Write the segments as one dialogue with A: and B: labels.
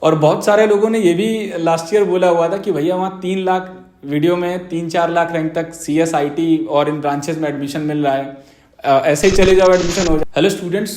A: और बहुत सारे लोगों ने ये भी लास्ट ईयर बोला हुआ था कि भैया वहाँ 3 लाख वीडियो में 3-4 लाख रैंक तक CSIT और इन ब्रांचेस में एडमिशन मिल रहा है, ऐसे ही चले जाओ एडमिशन हो जाए। हेलो स्टूडेंट्स,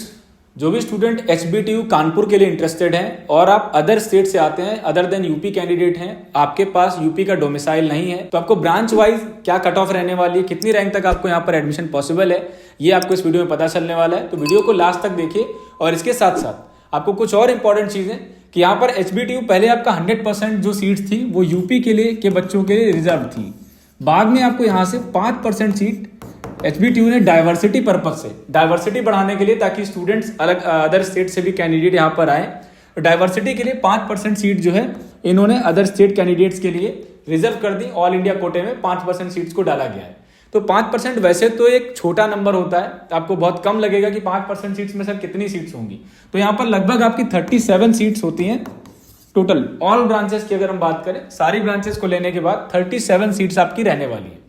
A: जो भी स्टूडेंट HBTU कानपुर के लिए इंटरेस्टेड हैं और आप अदर स्टेट से आते हैं, अदर देन यूपी कैंडिडेट हैं, आपके पास यूपी का डोमिसाइल नहीं है, तो आपको ब्रांच वाइज क्या कट ऑफ रहने वाली है, कितनी रैंक तक आपको यहाँ पर एडमिशन पॉसिबल है, ये आपको इस वीडियो में पता चलने वाला है। तो वीडियो को लास्ट तक देखिए। और इसके साथ साथ आपको कुछ और इंपॉर्टेंट चीजें कि यहाँ पर HBTU पहले आपका 100% जो सीट्स थी वो यूपी के लिए के बच्चों के लिए रिजर्व थी। बाद में आपको यहाँ से 5% सीट HBTU ने डाइवर्सिटी पर्पज से, डाइवर्सिटी बढ़ाने के लिए, ताकि स्टूडेंट्स अलग अदर स्टेट से भी कैंडिडेट यहाँ पर आए, डाइवर्सिटी के लिए 5% सीट जो है इन्होंने अदर स्टेट कैंडिडेट्स के लिए रिजर्व कर दी। ऑल इंडिया कोटे में 5% सीट्स को डाला गया है। तो 5% वैसे तो एक छोटा नंबर होता है, आपको बहुत कम लगेगा कि 5% सीट्स में सर कितनी सीट्स होंगी। तो यहाँ पर लगभग आपकी 37 सीट्स होती हैं टोटल। ऑल ब्रांचेस की अगर हम बात करें, सारी ब्रांचेस को लेने के बाद 37 सीट्स आपकी रहने वाली है।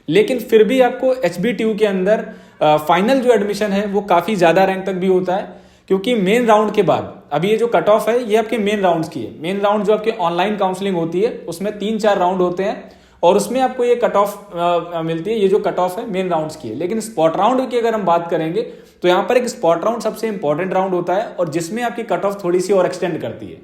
A: लेकिन फिर भी आपको HBTU के अंदर फाइनल जो एडमिशन है वो काफ़ी ज़्यादा रैंक तक भी होता है, क्योंकि मेन राउंड के बाद अभी ये जो कट ऑफ है ये आपके मेन राउंड्स की है। मेन राउंड जो आपके ऑनलाइन काउंसलिंग होती है उसमें 3-4 राउंड होते हैं और उसमें आपको ये कट ऑफ मिलती है। ये जो कट ऑफ है मेन राउंड्स की है। लेकिन स्पॉट राउंड की अगर हम बात करेंगे तो यहाँ पर एक स्पॉट राउंड सबसे इंपॉर्टेंट राउंड होता है और जिसमें आपकी कट ऑफ थोड़ी सी और एक्सटेंड करती है।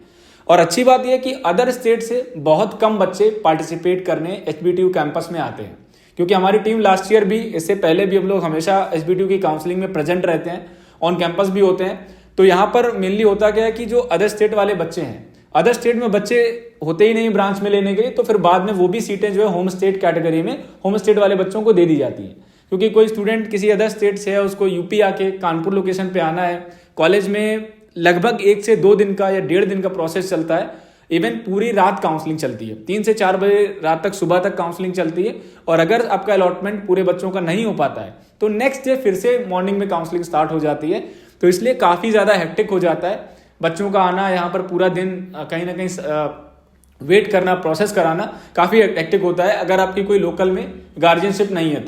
A: और अच्छी बात यह कि अदर स्टेट से बहुत कम बच्चे पार्टिसिपेट करने HBTU कैंपस में आते हैं, क्योंकि हमारी टीम लास्ट ईयर भी, इससे पहले भी हम लोग हमेशा HBTU की काउंसलिंग में प्रेजेंट रहते हैं, ऑन कैंपस भी होते हैं। तो यहाँ पर मेनली होता क्या है कि जो अदर स्टेट वाले बच्चे हैं, अदर स्टेट में बच्चे होते ही नहीं ब्रांच में लेने के लिए, तो फिर बाद में वो भी सीटें जो है होम स्टेट कैटेगरी में होम स्टेट वाले बच्चों को दे दी जाती है। क्योंकि कोई स्टूडेंट किसी अदर स्टेट से है, उसको यूपी आके कानपुर लोकेशन पे आना है, कॉलेज में लगभग 1 से 2 दिन का या 1.5 दिन का प्रोसेस चलता है। इवन पूरी रात काउंसलिंग चलती है, 3 से 4 बजे रात तक, सुबह तक काउंसलिंग चलती है। और अगर आपका अलॉटमेंट पूरे बच्चों का नहीं हो पाता है तो नेक्स्ट डे फिर से मॉर्निंग में काउंसलिंग स्टार्ट हो जाती है। तो इसलिए काफ़ी ज़्यादा हेक्टिक हो जाता है बच्चों का आना, यहाँ पर पूरा दिन कहीं ना कहीं वेट करना, प्रोसेस कराना काफ़ी हेक्टिक होता है अगर आपकी कोई लोकल में गार्जियनशिप नहीं है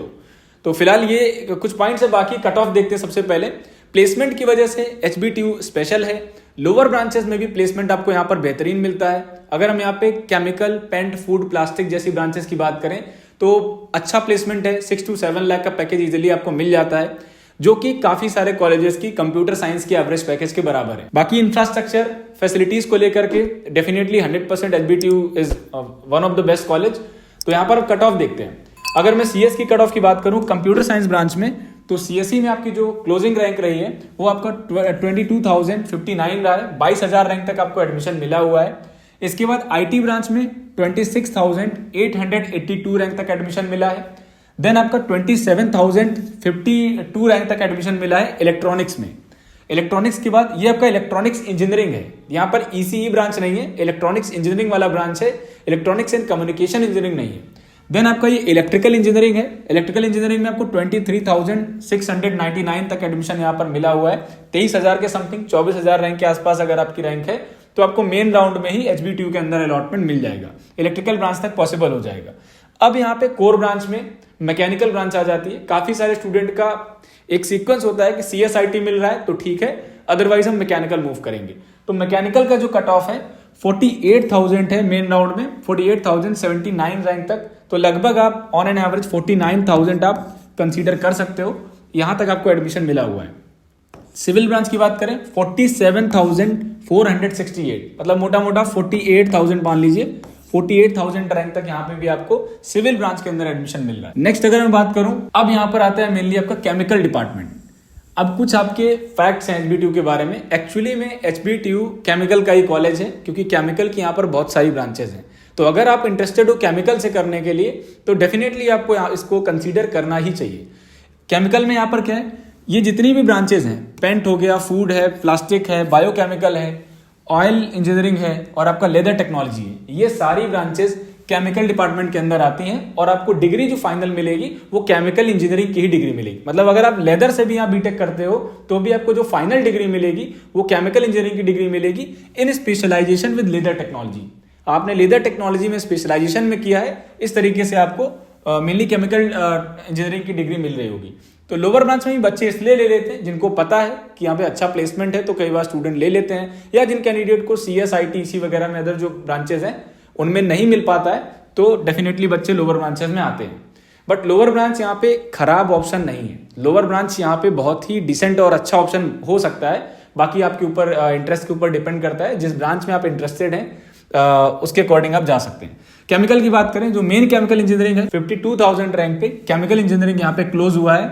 A: तो फिलहाल ये कुछ पॉइंट्स है। बाकी कट ऑफ देखते हैं। सबसे पहले प्लेसमेंट की वजह से HBTU स्पेशल है। लोअर ब्रांचेस में भी प्लेसमेंट आपको यहाँ पर बेहतरीन मिलता है। अगर हम यहाँ पे केमिकल, पेंट, फूड, प्लास्टिक जैसी ब्रांचेस की बात करें तो अच्छा प्लेसमेंट है। 6 to 7 लाख का पैकेज इजीली आपको मिल जाता है, जो कि काफी सारे कॉलेजेस की कंप्यूटर साइंस की एवरेज पैकेज के बराबर है। बाकी इंफ्रास्ट्रक्चर फैसिलिटीज को लेकर के definitely 100% HBTU is one of the best college. तो यहाँ पर कट ऑफ देखते हैं। अगर मैं CS की कट ऑफ की बात करूं कंप्यूटर साइंस ब्रांच में, तो CSE में आपकी जो क्लोजिंग रैंक रही है वो आपका 22,059 रहा है। 22,000 रैंक तक आपको एडमिशन मिला हुआ है। इसके बाद IT ब्रांच में 26,882 रैंक तक एडमिशन मिला है। देन आपका 27,052 रैंक तक एडमिशन मिला है इलेक्ट्रॉनिक्स में। इलेक्ट्रॉनिक्स के बाद ये आपका इलेक्ट्रॉनिक्स इंजीनियरिंग है। यहाँ पर ECE ब्रांच नहीं है, इलेक्ट्रॉनिक्स इंजीनियरिंग वाला ब्रांच है, इलेक्ट्रॉनिक्स एंड कम्युनिकेशन इंजीनियरिंग नहीं है। देन आपका ये इलेक्ट्रिकल इंजीनियरिंग है। इलेक्ट्रिकल इंजीनियरिंग में आपको 23,699 तक एडमिशन यहाँ पर मिला हुआ है। 23,000 के समथिंग, 24,000 रैंक के आसपास अगर आपकी रैंक है तो आपको मेन राउंड में ही HBTU के अंदर अलॉटमेंट मिल जाएगा, इलेक्ट्रिकल ब्रांच तक पॉसिबल हो जाएगा। अब यहाँ पे कोर ब्रांच में मैकेनिकल ब्रांच आ जाती है। काफी सारे स्टूडेंट का एक सीक्वेंस होता है कि CSIT मिल रहा है तो ठीक है, अदरवाइज हम मैकेनिकल मूव करेंगे। तो मैकेनिकल का जो कट ऑफ है 48,000 है मेन राउंड में, 48,079 रैंक तक। तो लगभग आप ऑन एन एवरेज 49,000 आप कंसीडर कर सकते हो, यहां तक आपको एडमिशन मिला हुआ है। सिविल ब्रांच की बात करें 47,468, मतलब मोटा मोटा 48,000 मान लीजिए, 48,000 रैंक तक यहाँ पे भी आपको सिविल ब्रांच के अंदर एडमिशन मिल रहा है। नेक्स्ट अगर मैं बात करूं, अब यहाँ पर आता है मेनली आपका केमिकल डिपार्टमेंट। अब कुछ आपके फैक्ट्स हैं HBTU के बारे में। एक्चुअली में HBTU केमिकल का ही कॉलेज है, क्योंकि केमिकल की यहाँ पर बहुत सारी ब्रांचेस हैं। तो अगर आप इंटरेस्टेड हो केमिकल से करने के लिए तो डेफिनेटली आपको इसको कंसीडर करना ही चाहिए। केमिकल में यहाँ पर क्या है, ये जितनी भी ब्रांचेस हैं, पेंट हो गया, फूड है, प्लास्टिक है, बायोकेमिकल है, ऑयल इंजीनियरिंग है और आपका लेदर टेक्नोलॉजी है, ये सारी ब्रांचेस केमिकल डिपार्टमेंट के अंदर आती हैं। और आपको डिग्री जो फाइनल मिलेगी वो केमिकल इंजीनियरिंग की ही डिग्री मिलेगी। मतलब अगर आप लेदर से भी यहाँ बीटेक करते हो तो भी आपको जो फाइनल डिग्री मिलेगी वो केमिकल इंजीनियरिंग की डिग्री मिलेगी इन स्पेशलाइजेशन विद लेदर टेक्नोलॉजी। आपने लेदर टेक्नोलॉजी में स्पेशलाइजेशन में किया है, इस तरीके से आपको मेनली केमिकल इंजीनियरिंग की डिग्री मिल रही होगी। तो लोअर ब्रांच में ही बच्चे इसलिए ले लेते हैं जिनको पता है कि यहाँ पे अच्छा प्लेसमेंट है, तो कई बार स्टूडेंट ले लेते हैं, या जिन कैंडिडेट को CS IT इसी वगैरह में अदर जो ब्रांचेस हैं उनमें नहीं मिल पाता है तो डेफिनेटली बच्चे लोअर ब्रांचेस में आते हैं। बट लोअर ब्रांच यहाँ पे खराब ऑप्शन नहीं है। लोअर ब्रांच यहाँ पे बहुत ही डिसेंट और अच्छा ऑप्शन हो सकता है, बाकी आपके ऊपर इंटरेस्ट के ऊपर डिपेंड करता है। जिस ब्रांच में आप इंटरेस्टेड हैं उसके अकॉर्डिंग आप जा सकते हैं। केमिकल की बात करें, जो मेन केमिकल इंजीनियरिंग है 52,000 रैंक पे केमिकल इंजीनियरिंग यहाँ पे क्लोज हुआ है।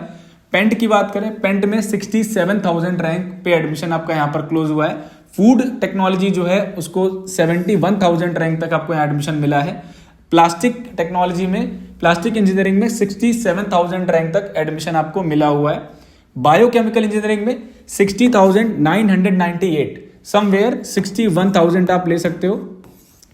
A: पेंट की बात करें, पेंट में 67,000 रैंक पे एडमिशन आपका यहाँ पर क्लोज हुआ है। फूड टेक्नोलॉजी जो है उसको 71,000 रैंक तक आपको यहाँ एडमिशन मिला है। प्लास्टिक टेक्नोलॉजी में, प्लास्टिक इंजीनियरिंग में 67,000 रैंक तक एडमिशन आपको मिला हुआ है। बायोकेमिकल इंजीनियरिंग में 60,998, समवेयर 61,000 आप ले सकते हो।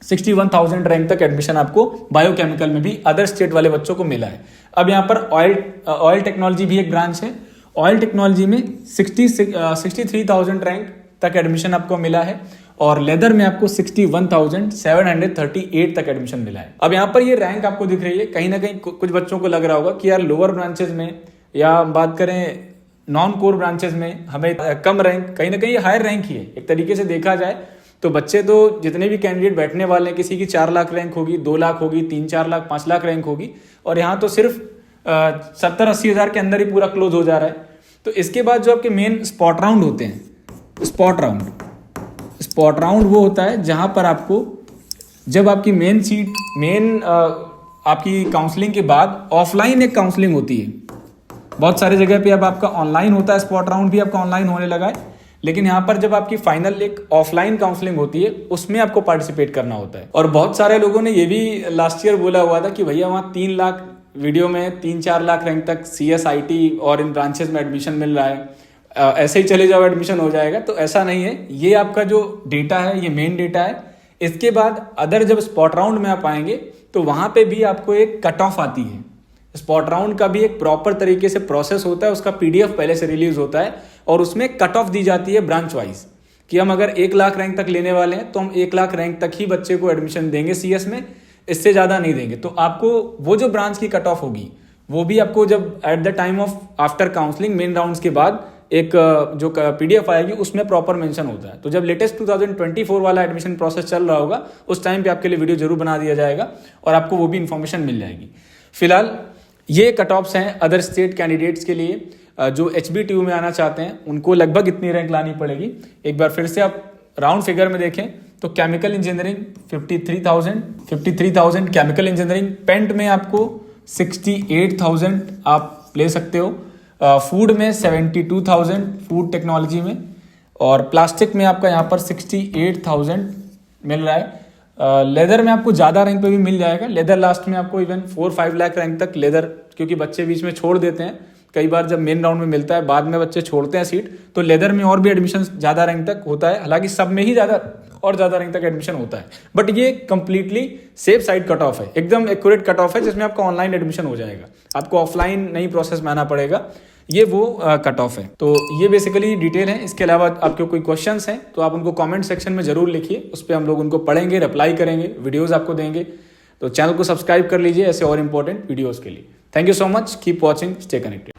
A: 61,000 रैंक तक एडमिशन आपको बायोकेमिकल में भी अदर स्टेट वाले बच्चों को मिला है। अब यहाँ पर ऑयल टेक्नोलॉजी भी एक ब्रांच है। ऑयल टेक्नोलॉजी में 63,000 रैंक तक एडमिशन आपको मिला है और लेदर में आपको 61,738 तक एडमिशन मिला है। अब यहाँ पर ये रैंक आपको दिख रही है, कहीं ना कहीं कुछ बच्चों को लग रहा होगा कि यार लोअर ब्रांचेस में या बात करें नॉन कोर ब्रांचेस में हमें कम रैंक, कहीं ना कहीं हायर रैंक ही है। एक तरीके से देखा जाए तो बच्चे तो जितने भी कैंडिडेट बैठने वाले हैं, किसी की 4 लाख रैंक होगी, 2 लाख होगी, 3-4 लाख, 5 लाख रैंक होगी, और यहाँ तो सिर्फ 70-80 हज़ार के अंदर ही पूरा क्लोज हो जा रहा है। तो इसके बाद जो आपके मेन स्पॉट राउंड होते हैं, स्पॉट राउंड वो होता है जहाँ पर आपको जब आपकी मेन आपकी काउंसलिंग के बाद ऑफलाइन एक काउंसलिंग होती है। बहुत सारे जगह पे अब आपका ऑनलाइन होता है, स्पॉट राउंड भी आपका ऑनलाइन होने लगा है, लेकिन यहाँ पर जब आपकी फाइनल एक ऑफलाइन काउंसलिंग होती है उसमें आपको पार्टिसिपेट करना होता है। और बहुत सारे लोगों ने ये भी लास्ट ईयर बोला हुआ था कि भैया वहाँ 3 लाख वीडियो में 3-4 लाख रैंक तक CS IT और इन ब्रांचेस में एडमिशन मिल रहा है, ऐसे ही चले जाओ एडमिशन हो जाएगा। तो ऐसा नहीं है, ये आपका जो डेटा है ये मेन डेटा है। इसके बाद अदर जब स्पॉट राउंड में आप आएंगे तो वहाँ पे भी आपको एक कट ऑफ आती है। स्पॉट राउंड का भी एक प्रॉपर तरीके से प्रोसेस होता है, उसका PDF पहले से रिलीज होता है और उसमें कट ऑफ दी जाती है ब्रांच वाइज कि हम अगर 1 लाख रैंक तक लेने वाले हैं तो हम 1 लाख रैंक तक ही बच्चे को एडमिशन देंगे CS में, इससे ज़्यादा नहीं देंगे। तो आपको वो जो ब्रांच की कट ऑफ होगी वो भी आपको जब at the time of after counselling main rounds के बाद एक जो PDF आएगी उसमें प्रॉपर मेंशन होता है। तो जब लेटेस्ट 2024 वाला एडमिशन प्रोसेस चल रहा होगा उस टाइम पे आपके लिए वीडियो जरूर बना दिया जाएगा और आपको वो भी इन्फॉर्मेशन मिल जाएगी। फिलहाल ये कट ऑफ्स हैं अदर स्टेट कैंडिडेट्स के लिए जो HBTU में आना चाहते हैं, उनको लगभग इतनी रैंक लानी पड़ेगी। एक बार फिर से आप राउंड फिगर में देखें तो chemical engineering 53,000 chemical engineering, paint में आपको 68,000 आप ले सकते हो, फूड में 72,000 फूड टेक्नोलॉजी में, और प्लास्टिक में आपका यहाँ पर 68,000 मिल रहा है। लेदर में आपको ज़्यादा रैंक पे भी मिल जाएगा। लेदर लास्ट में आपको इवन 4-5 लाख रैंक तक लेदर, क्योंकि बच्चे बीच में छोड़ देते हैं कई बार, जब मेन राउंड में मिलता है बाद में बच्चे छोड़ते हैं सीट, तो लेदर में और भी एडमिशन ज़्यादा रैंक तक होता है। हालांकि सब में ही ज़्यादा रैंक तक एडमिशन होता है, बट ये completely safe side cut off है, एकदम एक्यूरेट कट ऑफ है जिसमें आपका ऑनलाइन एडमिशन हो जाएगा, आपको ऑफलाइन नहीं प्रोसेस में आना पड़ेगा। ये वो कट ऑफ है। तो ये बेसिकली डिटेल है। इसके अलावा आपके कोई क्वेश्चंस हैं तो आप उनको कमेंट सेक्शन में जरूर लिखिए, उस पर हम लोग उनको पढ़ेंगे, रिप्लाई करेंगे, वीडियोस आपको देंगे। तो चैनल को सब्सक्राइब कर लीजिए ऐसे और इंपॉर्टेंट वीडियोस के लिए। Thank you so much, keep watching, stay connected.